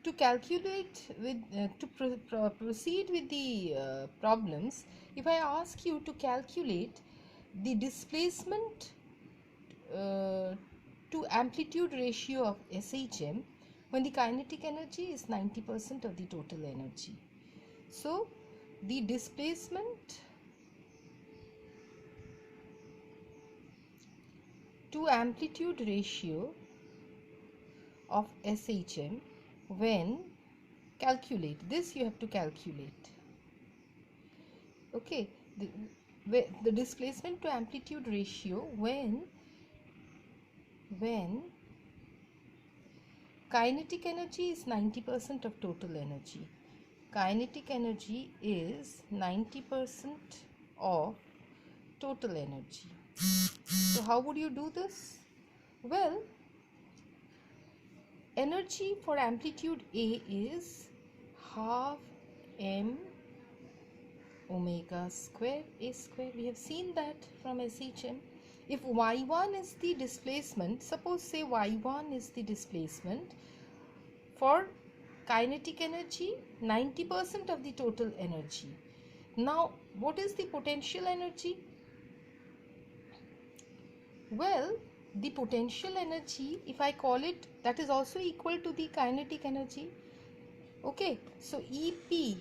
To calculate with proceed with the problems, if I ask you to calculate the displacement to amplitude ratio of SHM when the kinetic energy is 90% of the total energy. So the displacement to amplitude ratio of SHM when calculate this, you have to calculate. Okay, the displacement to amplitude ratio when kinetic energy is 90% of total energy. Kinetic energy is 90% of total energy. So how would you do this? Well, energy for amplitude A is half m omega square A square. We have seen that from SHM. If y1 is the displacement, suppose say y1 is the displacement for kinetic energy, 90% of the total energy. Now, what is the potential energy? Well, the potential energy, if I call it, that is also equal to the kinetic energy. Okay, so EP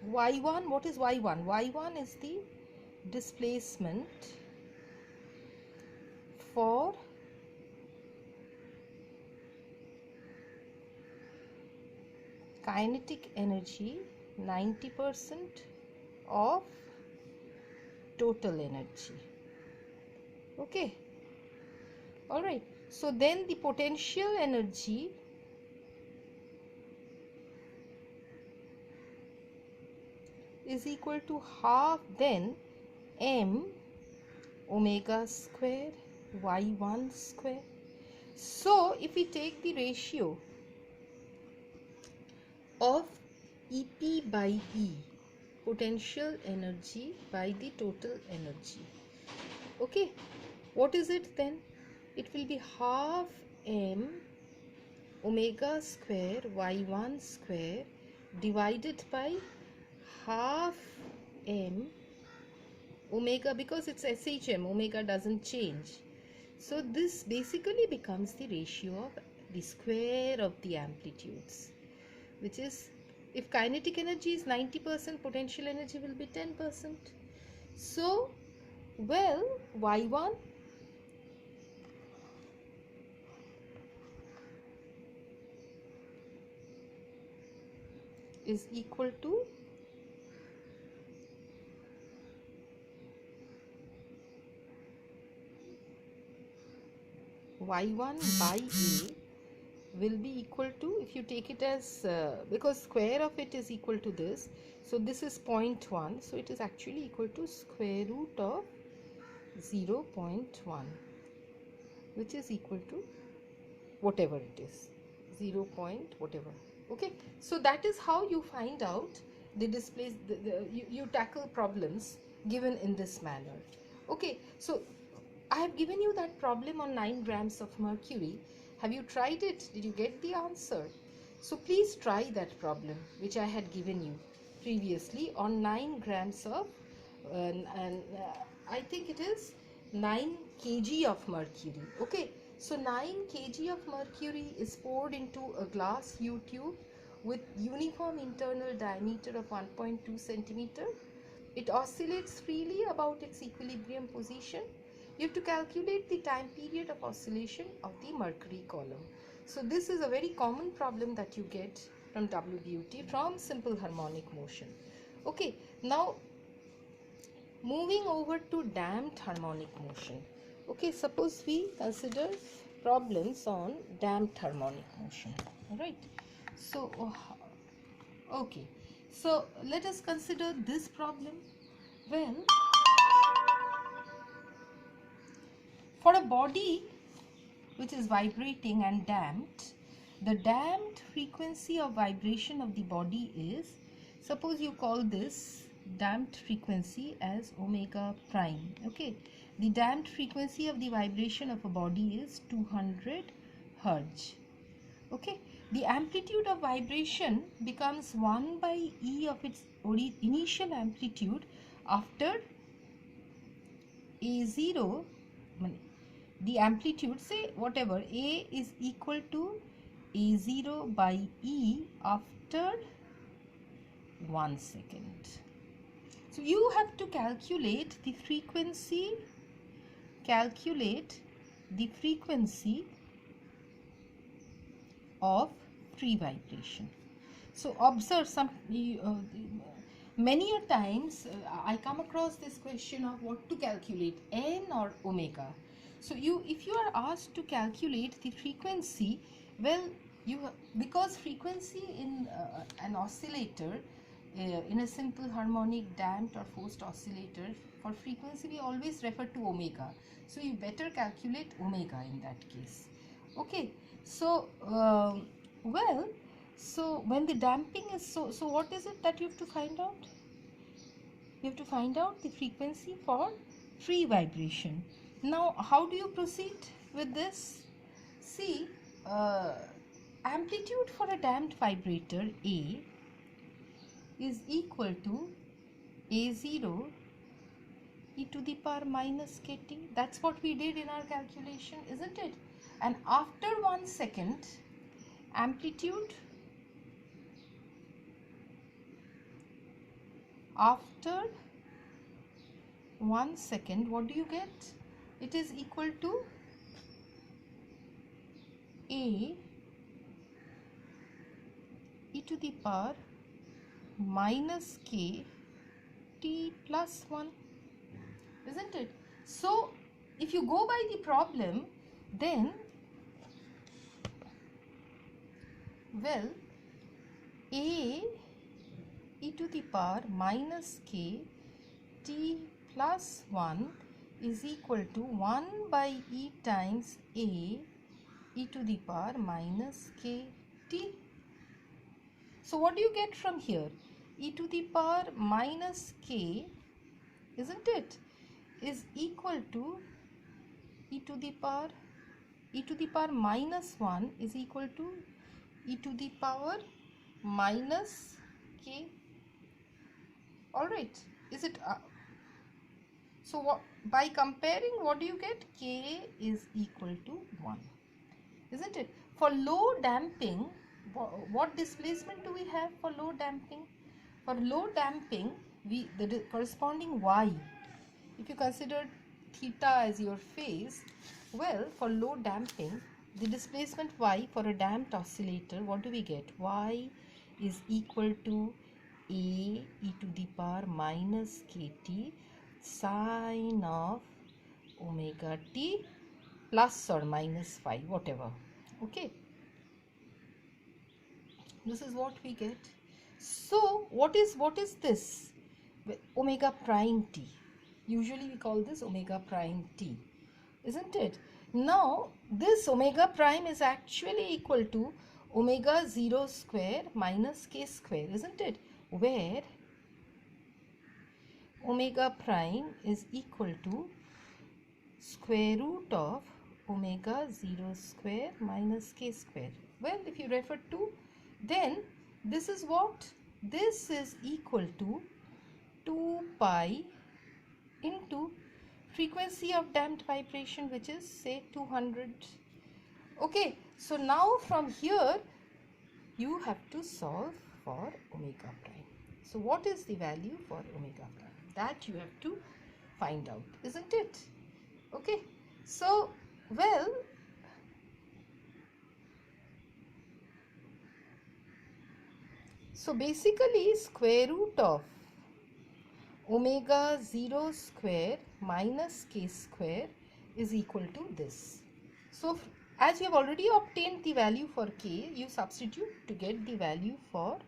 y1, what is y1? Y1 is the displacement for kinetic energy, 90% of total energy. Okay, all right. So then the potential energy is equal to half then m omega square y1 square. So if we take the ratio of EP by E, potential energy by the total energy, okay, what is it then? It will be half m omega square y1 square divided by half m omega, because it's SHM, omega doesn't change. So this basically becomes the ratio of the square of the amplitudes, which is, if kinetic energy is 90%, potential energy will be 10%. So, well, y1 is equal to y1 by A will be equal to, if you take it as, because square of it is equal to this, so this is 0.1, so it is actually equal to square root of 0.1, which is equal to whatever it is, 0 point whatever. Okay, so that is how you find out the displays, you tackle problems given in this manner. Okay, so I have given you that problem on 9 grams of mercury. Have you tried it? Did you get the answer? So please try that problem which I had given you previously on 9 grams of I think it is 9 kg of mercury. Okay, so 9 kg of mercury is poured into a glass U tube with uniform internal diameter of 1.2 centimeter. It oscillates freely about its equilibrium position. You have to calculate the time period of oscillation of the mercury column. So this is a very common problem that you get from WBUT, from simple harmonic motion. Okay, now moving over to damped harmonic motion. Okay, suppose we consider problems on damped harmonic motion. All right. So, okay. So let us consider this problem. Well, for a body which is vibrating and damped, the damped frequency of vibration of the body is, suppose you call this damped frequency as omega prime. Okay, the damped frequency of the vibration of a body is 200 Hz. Okay, the amplitude of vibration becomes 1 by E of its initial amplitude after A0, the amplitude, say whatever, A is equal to A0 by E after 1 second. So you have to calculate the frequency of free vibration. So observe many a times I come across this question of what to calculate, n or omega. So if you are asked to calculate the frequency, well, because frequency in an oscillator, in a simple harmonic damped or forced oscillator, for frequency we always refer to omega. So you better calculate omega in that case. Okay, so so when the damping is so what is it that you have to find out? You have to find out the frequency for free vibration. Now how do you proceed with this? See, amplitude for a damped vibrator A is equal to A0 e to the power minus kt. That's what we did in our calculation, isn't it? And after 1 second, amplitude after 1 second, what do you get? It is equal to A e to the power minus k t plus 1, isn't it? So if you go by the problem, then, well, A e to the power minus k t plus 1 is equal to 1 by E times A e to the power minus k t. So what do you get from here? E to the power minus k, isn't it, is equal to e to the power minus 1 is equal to e to the power minus k. All right, is it so what, by comparing, what do you get? K is equal to 1, isn't it? For low damping, what displacement do we have for low damping? For low damping, the corresponding y, if you consider theta as your phase, well, for low damping, the displacement y for a damped oscillator, what do we get? Y is equal to A e to the power minus kt sine of omega t plus or minus phi, whatever. Okay, this is what we get. So what is this? Omega prime t. Usually we call this omega prime t, isn't it? Now this omega prime is actually equal to omega 0 square minus k square, isn't it? Where omega prime is equal to square root of omega 0 square minus k square. Well, if you refer to, then this is what? This is equal to 2 pi into frequency of damped vibration, which is say 200. Okay, so now from here you have to solve for omega prime. So what is the value for omega prime? That you have to find out, isn't it? Okay, so, well, so basically square root of omega 0 square minus k square is equal to this. So as you have already obtained the value for k, you substitute to get the value for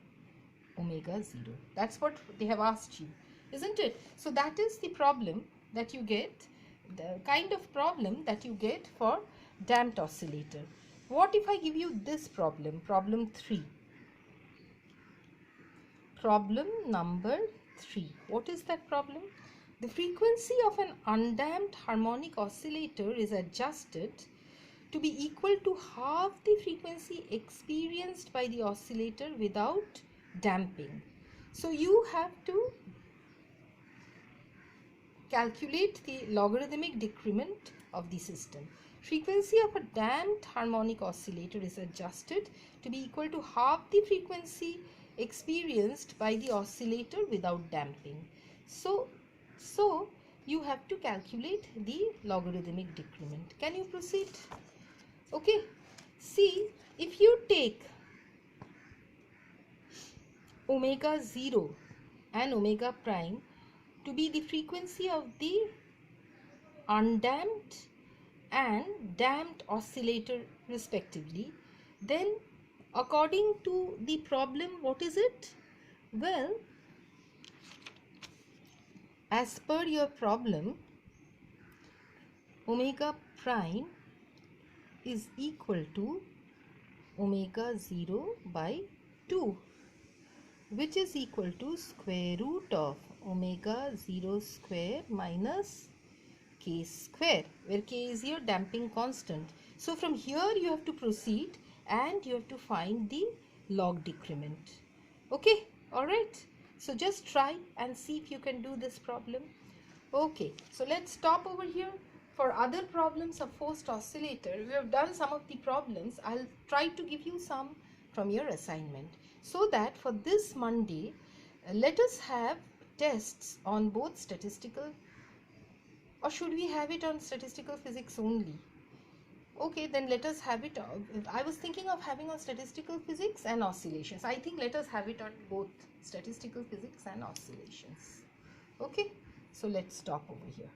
omega 0. That's what they have asked you, isn't it? So that is the problem that you get, the kind of problem that you get for damped oscillator. What if I give you this problem, problem 3? Problem number 3. What is that problem? The frequency of an undamped harmonic oscillator is adjusted to be equal to half the frequency experienced by the oscillator without damping. So you have to calculate the logarithmic decrement of the system. Frequency of a damped harmonic oscillator is adjusted to be equal to half the frequency experienced by the oscillator without damping. So you have to calculate the logarithmic decrement. Can you proceed? Okay. See, if you take omega 0 and omega prime to be the frequency of the undamped and damped oscillator respectively, then according to the problem, what is it? Well, as per your problem, omega prime is equal to omega 0 by 2, which is equal to square root of omega 0 square minus k square, where k is your damping constant. So from here you have to proceed and you have to find the log decrement. Okay, alright. So just try and see if you can do this problem. Okay, so let's stop over here. For other problems of forced oscillator, we have done some of the problems. I'll try to give you some from your assignment, so that for this Monday, let us have tests on both statistical, or should we have it on statistical physics only? Okay, then let us have it. I was thinking of having on statistical physics and oscillations. I think let us have it on both statistical physics and oscillations. Okay, so let's stop over here.